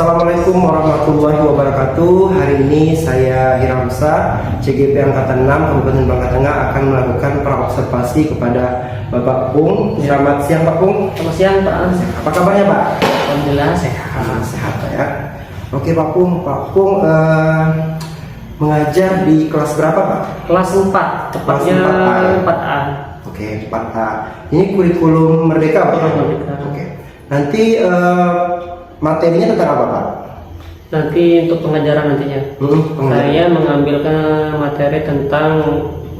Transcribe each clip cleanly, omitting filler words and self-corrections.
Assalamualaikum warahmatullahi wabarakatuh. Hari ini saya Hiramsa, CGP Angkatan 6 Kabupaten Bangka Tengah akan melakukan praobservasi kepada Bapak Pung. Selamat siang Pak Pung. Selamat siang Pak. Apa kabarnya Pak? Alhamdulillah sehat. Sehat Pak ya. Oke Pak Pung, mengajar di kelas berapa Pak? Kelas 4, tepatnya Kelas 4A. Oke, 4A. Ini kurikulum Merdeka Pak? Merdeka. Oke. Nanti materinya tentang apa Pak? Nanti untuk pengajaran nantinya. Saya mengambilkan materi tentang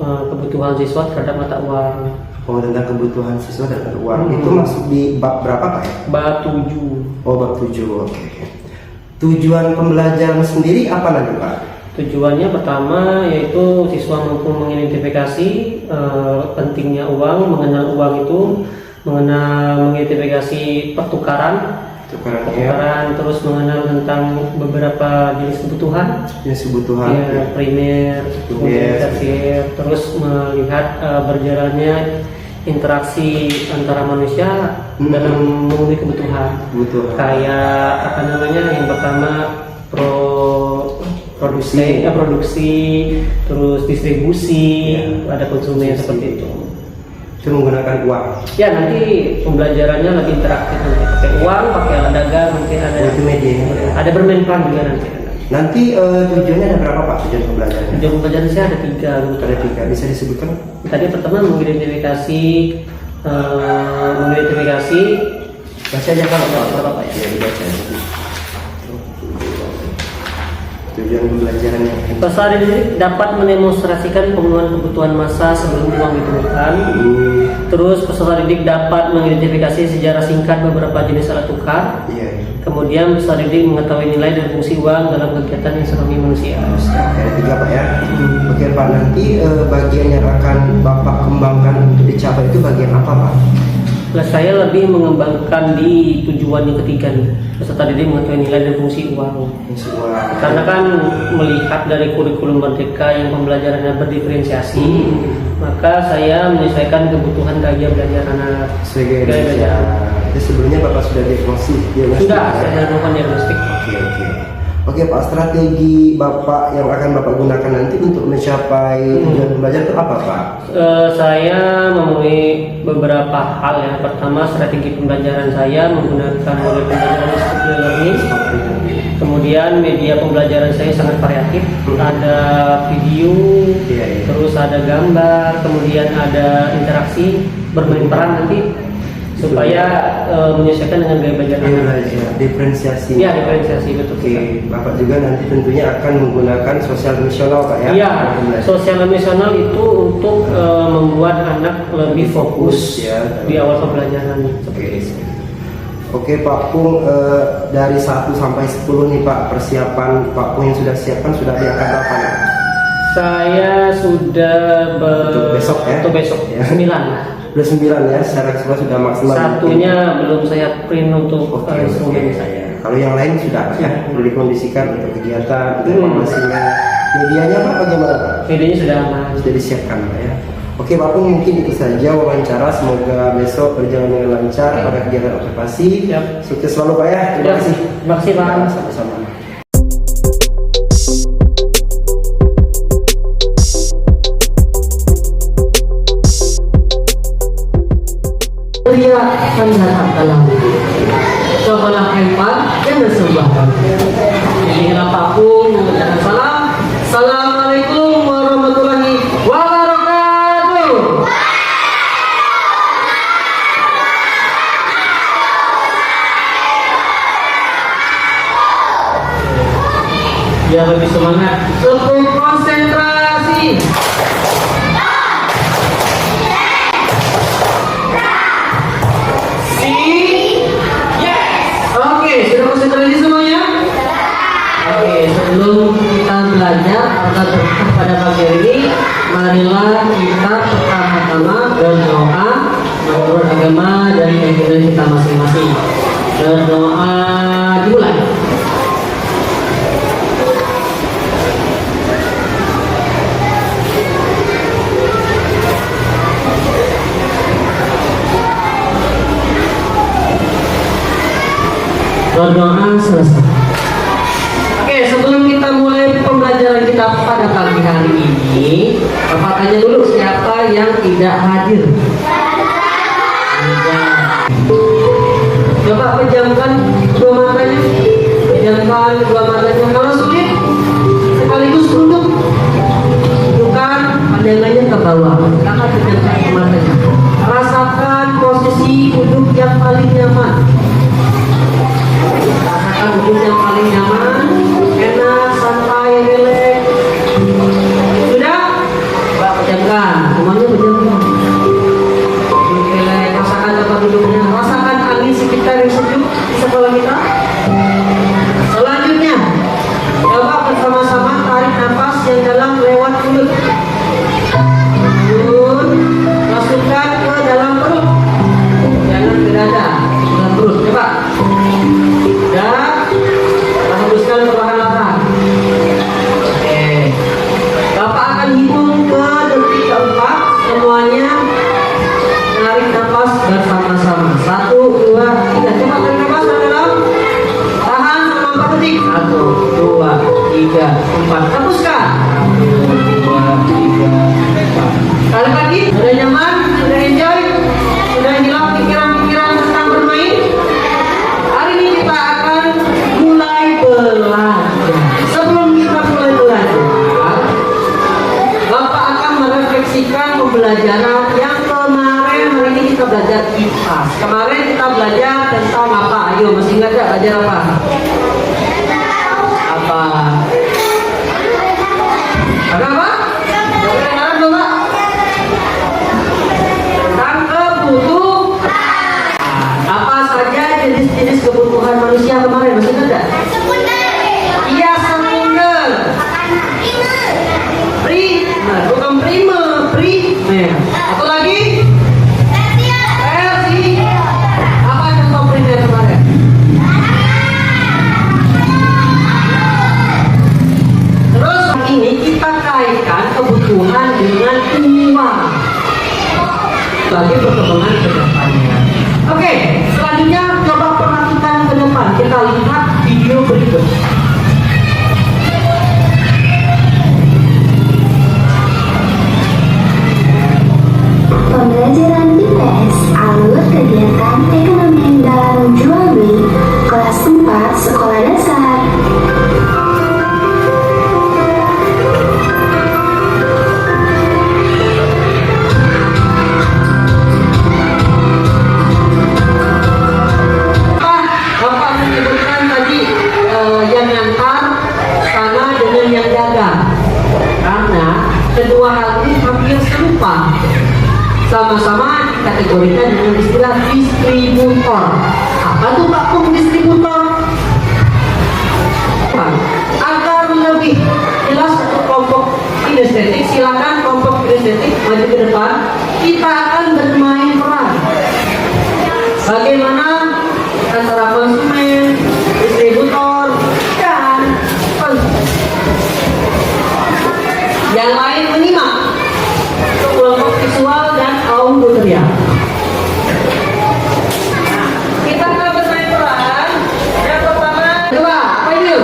kebutuhan siswa terhadap mata uang. Oh, tentang kebutuhan siswa terhadap uang. Itu masuk di bab berapa Pak ya? Bab 7. Oh, bab 7. Oke. Tujuan pembelajaran sendiri apa nanti Pak? Tujuannya pertama yaitu siswa mampu mengidentifikasi pentingnya uang, mengenal uang itu, mengidentifikasi pertukaran, terus mengenal tentang beberapa jenis kebutuhan, ya, primer, tersier, terus melihat berjalannya interaksi antara manusia dalam memenuhi kebutuhan. Kayak apa namanya, yang pertama produksi, terus distribusi, ada konsumen seperti itu. Itu menggunakan uang. Ya, nanti pembelajarannya lebih interaktif, nanti pakai uang, pakai alat dagang, nanti ada multimedia. Ada bermain peran juga nanti. Nanti tujuannya ada berapa Pak tujuan pembelajarannya? Tujuan pembelajaran saya ada 3. Ada 3, bisa disebutkan? Tadi pertama mengidentifikasi baca aja Pak. Pak ya. Dibaca. Tujuan pembelajarannya. Peserta didik dapat mendemonstrasikan pemenuhan kebutuhan massa sebelum uang ditemukan. Terus peserta didik dapat mengidentifikasi sejarah singkat beberapa jenis alat tukar. Kemudian peserta didik mengetahui nilai dan fungsi uang dalam kegiatan ekonomi manusia. Ada 3 Pak ya. Oke Pak, nanti bagian yang akan Bapak kembangkan untuk dicapai itu bagian apa Pak? Saya lebih mengembangkan di tujuan yang ketiga nih, peserta didik mengetahui nilai dan fungsi uang. Karena kan melihat dari kurikulum Merdeka yang pembelajarannya berdiferensiasi, maka saya menyesuaikan kebutuhan gaya belajar anak. Gaya belajar. Itu sebelumnya Bapak sudah diagnosis? Sudah, saya melakukan diagnostik. Oke Pak, strategi Bapak yang akan Bapak gunakan nanti untuk mencapai tujuan pembelajaran itu apa Pak? Saya memenuhi beberapa hal ya. Pertama, strategi pembelajaran saya menggunakan model pembelajaran seperti learning. Kemudian media pembelajaran saya sangat variatif. Ada video, terus ada gambar, kemudian ada interaksi, bermain peran nanti supaya menyesuaikan dengan gaya belajar anak. Diferensiasi. Ya, diferensiasi betul. Bapak juga nanti tentunya akan menggunakan sosial emosional Pak ya? Iya, sosial emosional itu untuk membuat anak lebih fokus di awal pembelajaran. Oke Pak Pung, dari 1 sampai 10 nih Pak, persiapan Pak Pung yang sudah siapkan sudah di angka berapa nih? Saya sudah untuk besok ya? Untuk besok ya. 9. Udah 9 ya, secara keseluruhan sudah maksimal. Satunya belum saya print untuk instrumen saya. Kalau yang lain sudah ya, perlu dikondisikan untuk kegiatan, untuk informasinya. Medianya Pak bagaimana Pak? Medianya sudah aman. Sudah disiapkan Pak ya. Oke Pak Pung, mungkin itu saja wawancara. Semoga besok berjalan dengan lancar pada kegiatan observasi. Sukses selalu Pak ya. Terima kasih. Terima kasih Pak. Sama-sama. Pria pendatang dalam sebelah hemat dan bersembahkan. Ini Pak Pung mengucapkan salam. Assalamualaikum warahmatullahi wabarakatuh. Ya, lebih semangat. Lebih konsentrasi. Sudah konsentrasi semuanya? Oke, sebelum kita belajar atau pada pagi ini, marilah kita pertama-tama berdoa menurut agama dan keyakinan kita masing-masing. Berdoa dimulai. Berdoa selesai. kita pada pagi hari ini, Bapak tanya dulu siapa yang tidak hadir. Coba pejamkan dua matanya, pejamkan dua matanya. Kalau sulit, sekaligus duduk, dudukkan pandangannya ke bawah. Silakan pejamkan matanya. Rasakan posisi duduk yang paling nyaman. Rasakan duduk yang paling nyaman, enak, santai, rileks. Sudah? Coba pejamkan, semuanya pejamkan. Duduk rileks, rasakan tempat duduknya, rasakan angin sekitar yang sejuk di sekolah kita. Selanjutnya, coba bersama-sama tarik nafas yang dalam lewat mulut. Masukkan ke dalam perut, jangan ke dada, dalam perut. Coba. Dan hembuskan perlahan-lahan. Oke. Bapak akan hitung ke detik keempat. Semuanya tarik nafas bersama-sama. 1, 2, 3. Coba tarik nafas dalam. Tahan selama 4 detik. 1, 2, 3, 4. Hembuskan. 1, 2, 3, 4. Kali lagi. Sudah nyaman? Sudah enjoy? Sudah hilang pikiran-pikiran tentang bermain? Hari ini kita akan mulai belajar. Sebelum kita mulai belajar, Bapak akan merefleksikan pembelajaran yang kemarin. Hari ini kita belajar kipas. Kemarin kita belajar tentang apa? Ayo, masih ingat gak belajar apa? Apa? Ada apa? Kedengaran belum, Pak? Tentang kebutuhan. Apa saja jenis-jenis kebutuhan manusia kemarin? Masih ingat? Iya, sekunder. Primer, bukan primer, primer. Apa lagi? Tersier. Apa contoh primer kemarin? Terus ini kita kaitkan kebutuhan dengan uang bagi perkembangan ke depannya. Oke, selanjutnya coba perhatikan ke depan. Kita lihat video berikut. Pembelajaran IPS alur kegiatan ekonomi dalam jual beli kelas 4 sekolah dasar. Bapak menyebutkan tadi yang ngantar sama dengan yang dagang, karena kedua hal ini hampir serupa, sama-sama dikategorikan dengan istilah distributor. Apa tuh Pak Pung distributor? Agar lebih jelas untuk kelompok kinestetik, silakan kelompok kinestetik maju ke depan. Kita akan bermain peran. Bagaimana antara konsumen, distributor, dan yang lain menyimak untuk kelompok visual dan auditoria. Nah, kita akan bermain peran. Yang pertama, coba apa ini?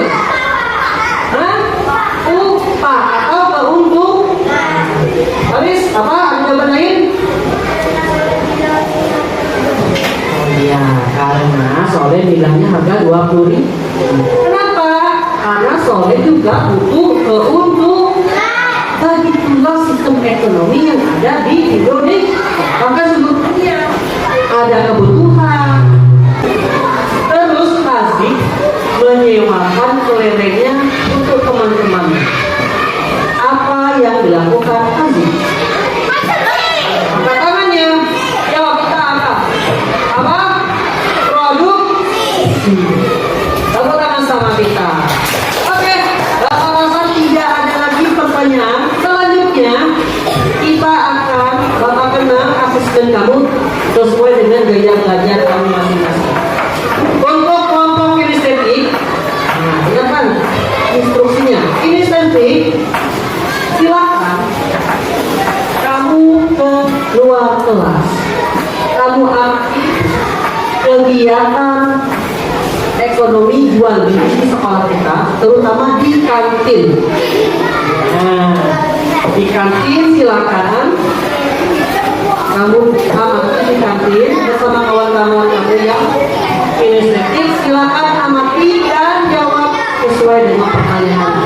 Hah? Upah atau keuntungan. Habis apa? Ada jawaban lain? Oh iya, karena Soleh bilangnya harga 20.000. Kenapa? Karena Soleh juga butuh keuntungan. Begitulah sistem ekonomi yang ada di Indonesia. Maka sebetulnya ada kebutuhan. Terus Haziq menyewakan kelerengnya untuk teman-teman. Apa yang dilakukan Haziq? Angkat tangannya. Jawab kita apa? Apa? Produksi. Tepuk tangan sama kita. Oke, Bapak rasa tidak ada lagi pertanyaan. Selanjutnya kita akan Bapak kenal asisten kamu sesuai dengan gaya belajar kamu masing-masing. Untuk kelompok kinestetik, nah ingatkan instruksinya. Kinestetik, silakan kamu ke luar kelas. Kamu aktif kegiatan ekonomi jual beli di sekolah kita, terutama di kantin. Di kantin silakan kamu amati di kantin bersama kawan-kawan kamu yang kinestetik. Silakan amati dan jawab sesuai dengan pertanyaan.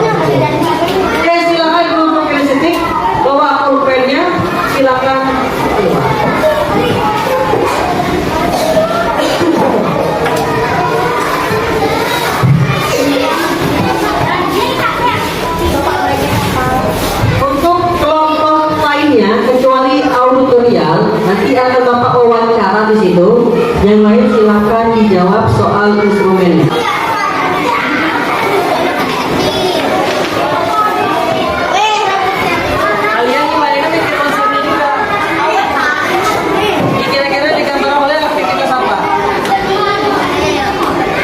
Oke, silakan kelompok kinestetik bawa pulpennya, silakan keluar. Untuk kelompok lainnya kecuali auditorial nanti akan Bapak wawancara di situ. Yang lain silakan dijawab soal instrumennya. Kalian kemarin bikin konsernya juga. Kira-kira di kantor oleh aktivitas apa?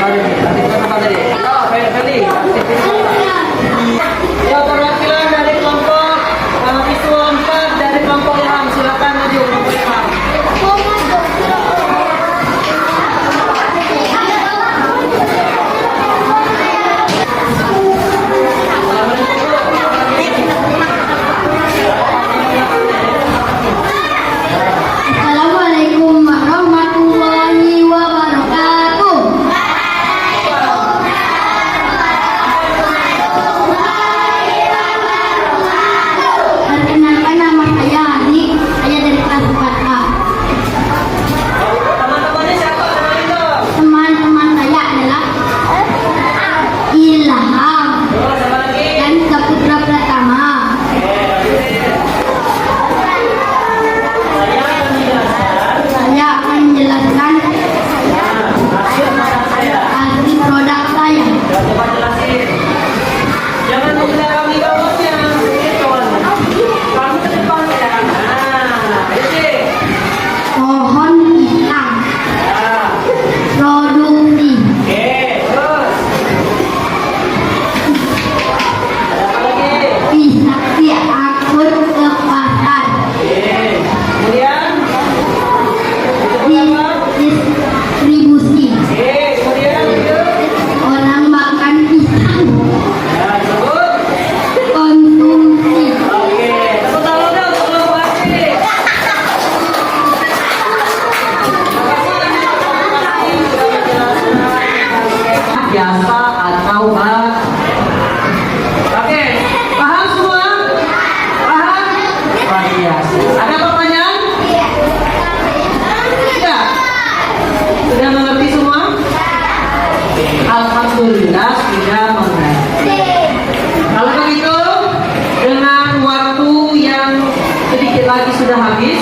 Aktivitas apa tadi? Oh, Ferdi, aktivitas apa? Ya, perwakilan dari kelompok visual 4 dari kelompok Ilham, silakan maju kelompok Ilham. Assalamualaikum warahmatullahi wabarakatuh. Perkenalkan nama saya Adi, saya dari kelas 4A. Teman-temannya siapa? Teman-teman saya adalah Ilham Oh, siapa lagi? dan Saputra Pratama. Saya akan menjelaskan hasil produk saya. Coba jelasin. Jangan menghindar kami kawannya. Kamu ke depan ya. Nah, ini. Pohon pisang Nah, produktif. oke, terus. Ada apa lagi? Bisa diangkut ke pasar. Oke. Kemudian Distribusi. oke, kemudian lanjut. Orang makan pisang. Ya, disebut. Konsumsi. Oke, tepuk tangan dong untuk kelompok Adi. Biasa atau bak. Oke, paham semua? Paham? Luar biasa. Ada pertanyaan? Tidak. Sudah mengerti semua? Alhamdulillah sudah mengerti. Kalau begitu, dengan waktu yang sedikit lagi sudah habis,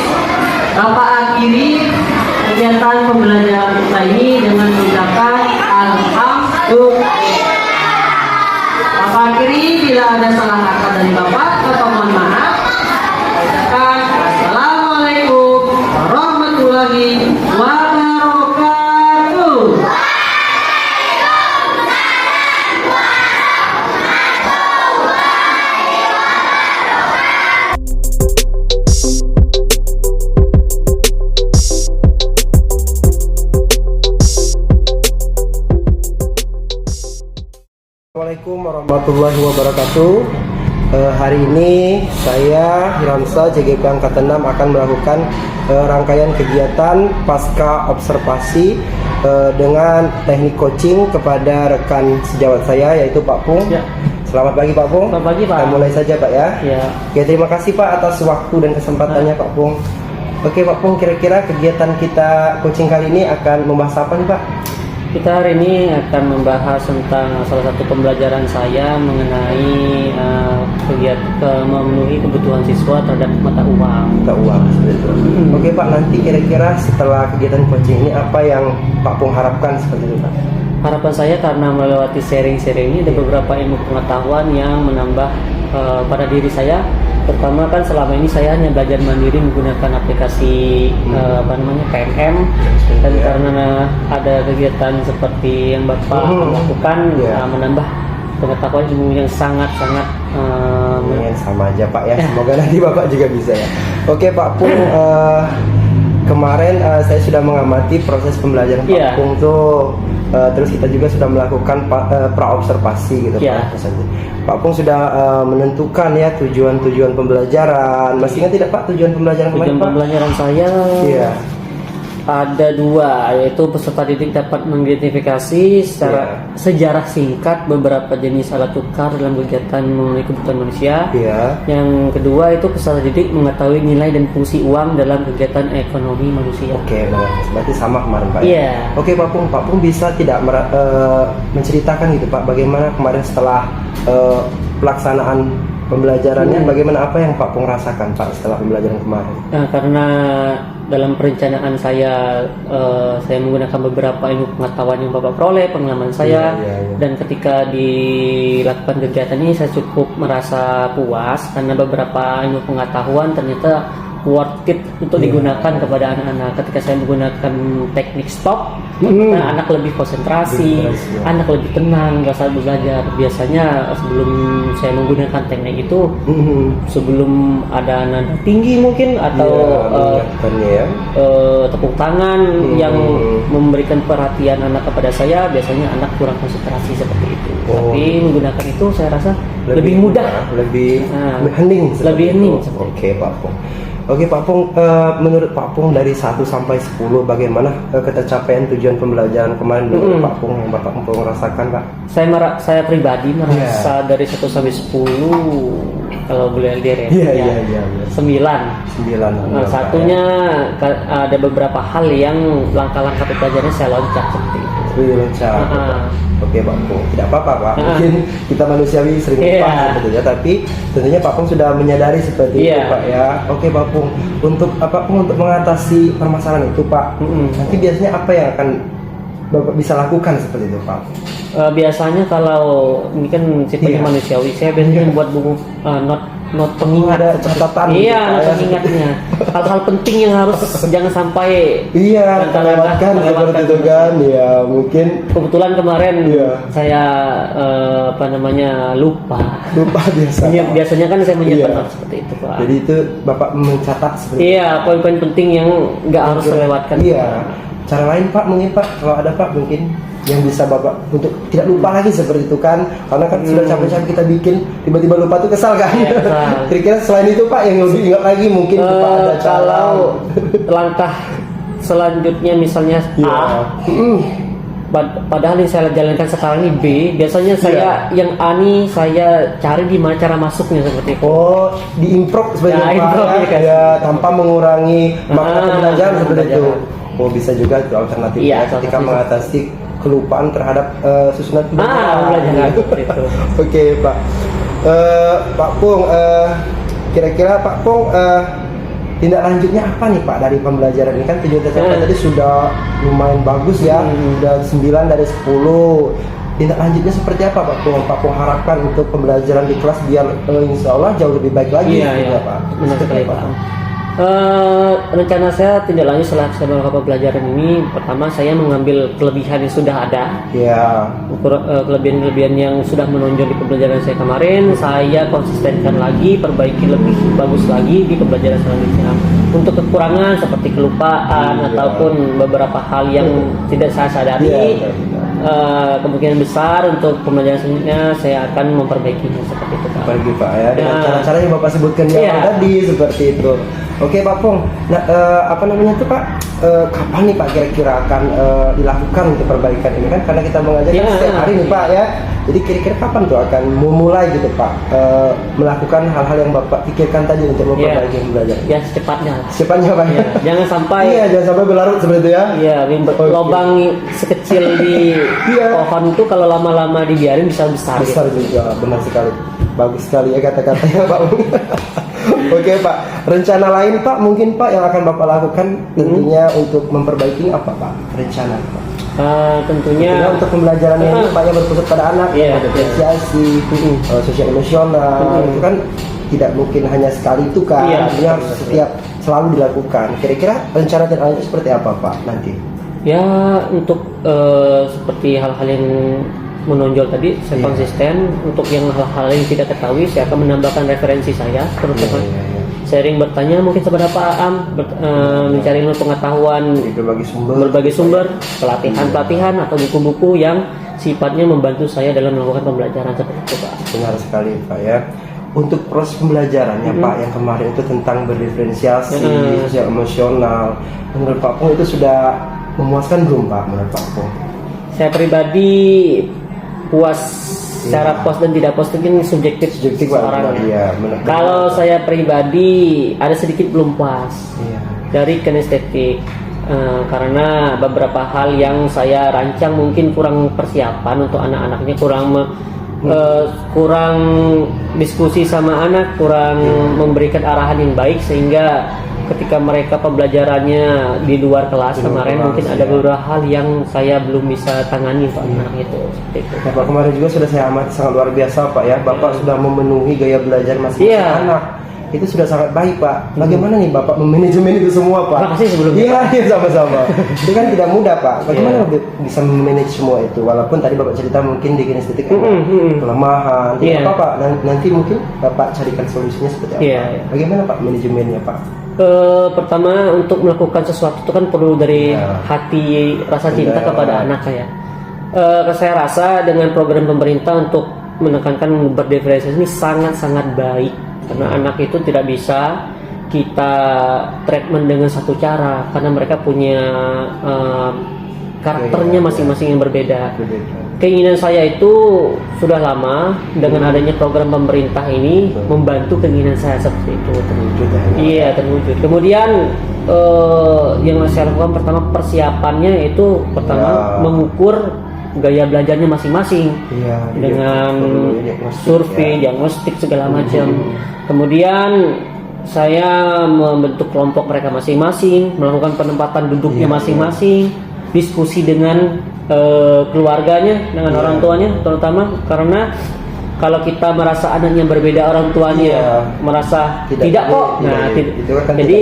Bapak akhiri kegiatan pembelajaran kita ini dengan mengucapkan alhamdulillah. Bapak akhiri, bila ada salah kata dari Bapak, Bapak mohon maaf. Ucapkan assalamualaikum warahmatullahi wabarakatuh. Assalamualaikum warahmatullahi wabarakatuh. Hari ini saya Hiramsa CGP Angkatan 6 akan melakukan rangkaian kegiatan pasca observasi dengan teknik coaching kepada rekan sejawat saya yaitu Pak Pung. Ya. Selamat pagi Pak Pung. Selamat pagi, Pak. Kita mulai saja Pak ya. Ya. Oke, terima kasih Pak atas waktu dan kesempatannya Pak Pung. Oke Pak Pung, kira-kira kegiatan kita coaching kali ini akan membahas apa nih Pak? Kita hari ini akan membahas tentang salah satu pembelajaran saya mengenai kegiatan memenuhi kebutuhan siswa terhadap mata uang. Mata uang seperti itu. Oke Pak, nanti kira-kira setelah kegiatan coaching ini apa yang Pak Pung harapkan seperti itu Pak? Harapan saya karena melewati sharing-sharing ini ada beberapa ilmu pengetahuan yang menambah pada diri saya. Pertama kan selama ini saya hanya belajar mandiri menggunakan aplikasi PMM, dan Ya. karena ada kegiatan seperti yang Bapak lakukan Ya. menambah pengetahuan ilmu yang sangat-sangat Sama aja Pak ya, semoga nanti Bapak juga bisa ya. Oke Pak Pung, kemarin saya sudah mengamati proses pembelajaran Pak Iya. Pung tuh terus kita juga sudah melakukan praobservasi gitu Ya. Pak. Pak Pung sudah menentukan ya tujuan-tujuan pembelajaran. Masih ingat tidak Pak tujuan pembelajaran kemarin Tujuan Pak? pembelajaran saya Iya. ada dua, yaitu peserta didik dapat mengidentifikasi secara sejarah singkat beberapa jenis alat tukar dalam kegiatan memenuhi kebutuhan manusia. Iya. Yang kedua itu peserta didik mengetahui nilai dan fungsi uang dalam kegiatan ekonomi manusia. Oke, berarti sama kemarin Pak. Iya. Oke Pak Pung bisa tidak menceritakan gitu Pak, bagaimana kemarin setelah pelaksanaan pembelajarannya, bagaimana apa yang Pak Pung rasakan Pak setelah pembelajaran kemarin? Nah, karena dalam perencanaan saya menggunakan beberapa ilmu pengetahuan yang Bapak peroleh, pengalaman saya, Iya. dan ketika dilakukan kegiatan ini saya cukup merasa puas karena beberapa ilmu pengetahuan ternyata worth it untuk digunakan kepada anak-anak. Ketika saya menggunakan teknik stop, anak lebih konsentrasi, anak lebih tenang saat belajar. Biasanya sebelum saya menggunakan teknik itu, sebelum ada nada tinggi mungkin atau ya. tepuk tangan yang memberikan perhatian anak kepada saya, biasanya anak kurang konsentrasi seperti itu. Tapi menggunakan itu saya rasa lebih mudah, lebih Nah, hening, lebih hening. Oke Pak Pung. Oke Pak Pung, menurut Pak Pung dari 1 sampai 10 bagaimana ketercapaian tujuan pembelajaran kemarin menurut Pak Pung yang Bapak Pung rasakan Pak? Saya pribadi merasa dari 1 sampai 10 kalau boleh dilihat Iya. 9. 9. Satunya ada beberapa hal yang langkah-langkah pembelajarannya saya loncat seperti itu. Oke Pak Pung, tidak apa-apa Pak. Mungkin kita manusiawi sering lupa sebetulnya, tapi tentunya Pak Pung sudah menyadari seperti itu Pak ya. Oke Pak Pung, untuk apa Pung untuk mengatasi permasalahan itu Pak? Nanti biasanya apa yang akan Bapak bisa lakukan seperti itu Pak? Biasanya kalau ini kan sifatnya manusiawi, saya biasanya membuat buku not pengingat, ada catatan. not pengingatnya. Hal-hal penting yang harus jangan sampai terlewatkan seperti itu kan. Ya mungkin kebetulan kemarin saya lupa biasanya kan saya menyiapkan seperti itu Pak. Jadi itu Bapak mencatat seperti poin-poin penting yang nggak harus terlewatkan. Cara lain Pak mungkin Pak, kalau ada Pak mungkin yang bisa Bapak untuk tidak lupa lagi seperti itu kan, karena kan sudah capek-capek kita bikin tiba-tiba lupa tuh kesal kan. Kira-kira selain itu Pak yang lebih ingat lagi mungkin Pak ada cara. Kalau langkah selanjutnya misalnya padahal yang saya jalankan sekarang ini B, biasanya saya yang A nih saya cari di mana cara masuknya seperti itu. Diimprov sebenarnya Pak ya, tanpa mengurangi makna pembelajaran seperti itu. Bisa juga itu alternatif ketika mengatasi kelupaan terhadap susunan pembelajaran. Oke Pak. Pak Pung, kira-kira Pak Pung tindak lanjutnya apa nih Pak dari pembelajaran ini? Kan tujuan tercapai tadi sudah lumayan bagus ya, sudah 9 dari 10. Tindak lanjutnya seperti apa Pak Pung? Pak Pung harapkan untuk pembelajaran di kelas biar insya Allah jauh lebih baik lagi. Pak. Benar sekali Pak. Rencana saya tindak lanjut setelah saya melakukan pembelajaran ini, pertama saya mengambil kelebihan yang sudah ada, kelebihan-kelebihan yang sudah menonjol di pembelajaran saya kemarin, saya konsistenkan lagi, perbaiki lebih bagus lagi di pembelajaran selanjutnya. Untuk kekurangan seperti kelupaan ataupun beberapa hal yang tidak saya sadari, kemungkinan besar untuk pembelajaran selanjutnya saya akan memperbaikinya seperti itu Pak. Pak ya, dengan cara-cara yang Bapak sebutkan di awal tadi seperti itu. Oke Pak Pung, apa namanya itu Pak? Kapan nih Pak kira-kira akan dilakukan untuk perbaikan ini kan? Karena kita mengajar setiap hari nih Pak ya. Jadi kira-kira kapan tuh akan memulai gitu Pak melakukan hal-hal yang Bapak pikirkan tadi untuk memperbaiki belajar? Ya secepatnya. Secepatnya Pak. Jangan sampai. Jangan sampai berlarut seperti itu ya. Lubang sekecil di pohon itu kalau lama-lama dibiarin bisa besar. Besar juga, benar sekali. Bagus sekali ya kata-katanya Pak. Oke Pak, rencana lain Pak mungkin Pak yang akan Bapak lakukan tentunya untuk memperbaiki apa Pak rencana Pak? Tentunya untuk pembelajaran ini Pak yang berpusat pada anak, apresiasi, sosial emosional itu kan tidak mungkin hanya sekali itu kan, artinya harus selalu dilakukan. Kira-kira rencana dan lain seperti apa Pak nanti? Ya untuk seperti hal-hal yang menonjol tadi saya konsisten. Untuk yang hal-hal yang tidak ketahui saya akan menambahkan referensi saya terutama sharing bertanya mungkin kepada Pak Am, mencari ilmu pengetahuan, berbagai sumber, pelatihan atau buku-buku yang sifatnya membantu saya dalam melakukan pembelajaran seperti itu, Pak. Benar sekali, Pak ya. Untuk proses pembelajarannya Pak yang kemarin itu tentang berdiferensiasi, sosial emosional, menurut Pak Pung itu sudah memuaskan belum Pak menurut Pak Pung? Saya pribadi puas, secara puas dan tidak puas itu subjektif Pak. orang. Iya, Kalau saya pribadi ada sedikit belum puas dari kinestetik. Karena beberapa hal yang saya rancang mungkin kurang persiapan untuk anak-anaknya, kurang diskusi sama anak, kurang memberikan arahan yang baik, sehingga ketika mereka pembelajarannya di luar kelas kemarin mungkin ada beberapa hal yang saya belum bisa tangani Pak anak itu seperti itu. Ya, Pak, kemarin juga sudah saya amati sangat luar biasa Pak ya. Bapak sudah memenuhi gaya belajar masing-masing anak. Itu sudah sangat baik Pak. Bagaimana nih Bapak memanajemen itu semua Pak? Terima kasih sebelumnya. Iya sama-sama. Itu kan tidak mudah Pak. Bagaimana bisa memanage semua itu? Walaupun tadi Bapak cerita mungkin di kinestetik kelemahan, tidak apa-apa. Nanti mungkin Bapak carikan solusinya seperti apa. Bagaimana Pak manajemennya Pak? Pertama, untuk melakukan sesuatu itu kan perlu dari hati, rasa cinta kepada anak saya. Saya rasa dengan program pemerintah untuk menekankan berdiferensiasi ini sangat-sangat baik. Karena anak itu tidak bisa kita treatment dengan satu cara, karena mereka punya karakternya masing-masing yang berbeda. Keinginan saya itu sudah lama, dengan adanya program pemerintah ini membantu keinginan saya seperti itu terwujud. Iya, terwujud. Kemudian yang saya lakukan pertama, persiapannya itu pertama mengukur gaya belajarnya masing-masing dengan survei, diagnostik segala macam. Kemudian saya membentuk kelompok mereka masing-masing, melakukan penempatan duduknya masing-masing, diskusi dengan keluarganya, dengan orang tuanya terutama, karena kalau kita merasa anaknya berbeda orang tuanya merasa tidak kok, jadi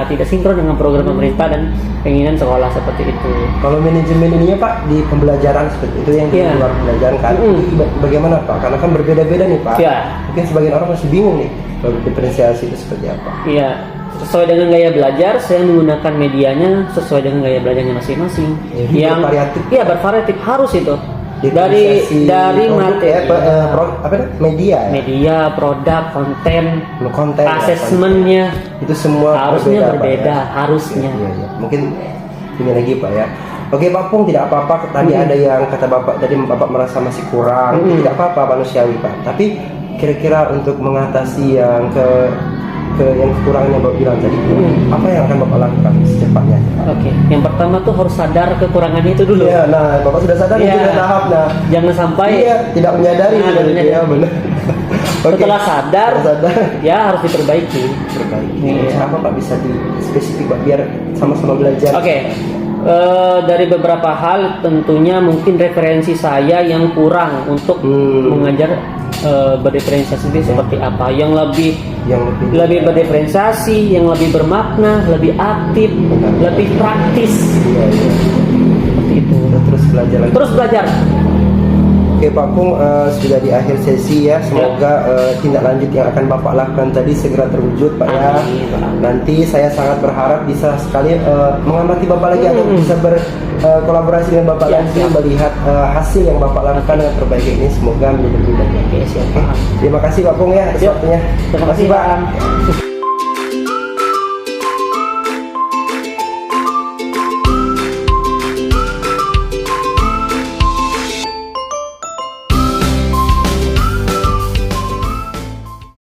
tidak sinkron dengan program pemerintah dan keinginan sekolah seperti itu. Kalau manajemen ininya Pak di pembelajaran seperti itu yang di luar pembelajaran kan, bagaimana Pak? Karena kan berbeda-beda nih Pak. Mungkin sebagian orang masih bingung nih diferensiasi itu seperti apa. Iya, sesuai dengan gaya belajar, saya menggunakan medianya sesuai dengan gaya belajarnya masing-masing. Yang bervariatif. Iya, bervariatif harus itu. Dari materi media, produk, konten, asesmennya itu semua harusnya berbeda, harusnya. Mungkin ini lagi Pak ya. Oke Pak Pung, tidak apa-apa. Tadi ada yang kata Bapak tadi Bapak merasa masih kurang, tidak apa-apa, manusiawi Pak. Tapi kira-kira untuk mengatasi yang yang kekurangannya Bapak bilang tadi, apa yang akan Bapak lakukan secepatnya? Oke, yang pertama tuh harus sadar kekurangannya itu dulu. Iya, nah Bapak sudah sadar itu tahap, nah jangan sampai tidak menyadari. Ya, benar. Setelah sadar, ya harus diperbaiki. Apa Pak bisa di spesifik Pak biar sama-sama belajar? Dari beberapa hal tentunya mungkin referensi saya yang kurang untuk mengajar berdiferensiasi seperti apa, yang lebih berdiferensiasi, yang lebih bermakna, lebih aktif, lebih praktis. Seperti itu. Terus belajar. Oke Pak Pung, sudah di akhir sesi ya. Semoga tindak lanjut yang akan Bapak lakukan tadi segera terwujud Pak ya. Nanti saya sangat berharap bisa sekali mengamati Bapak lagi atau bisa berkolaborasi dengan Bapak lagi melihat hasil yang Bapak lakukan dengan terbaik ini. Semoga menjadi lebih baik. Terima kasih Pak Pung ya atas waktunya. Terima kasih Pak.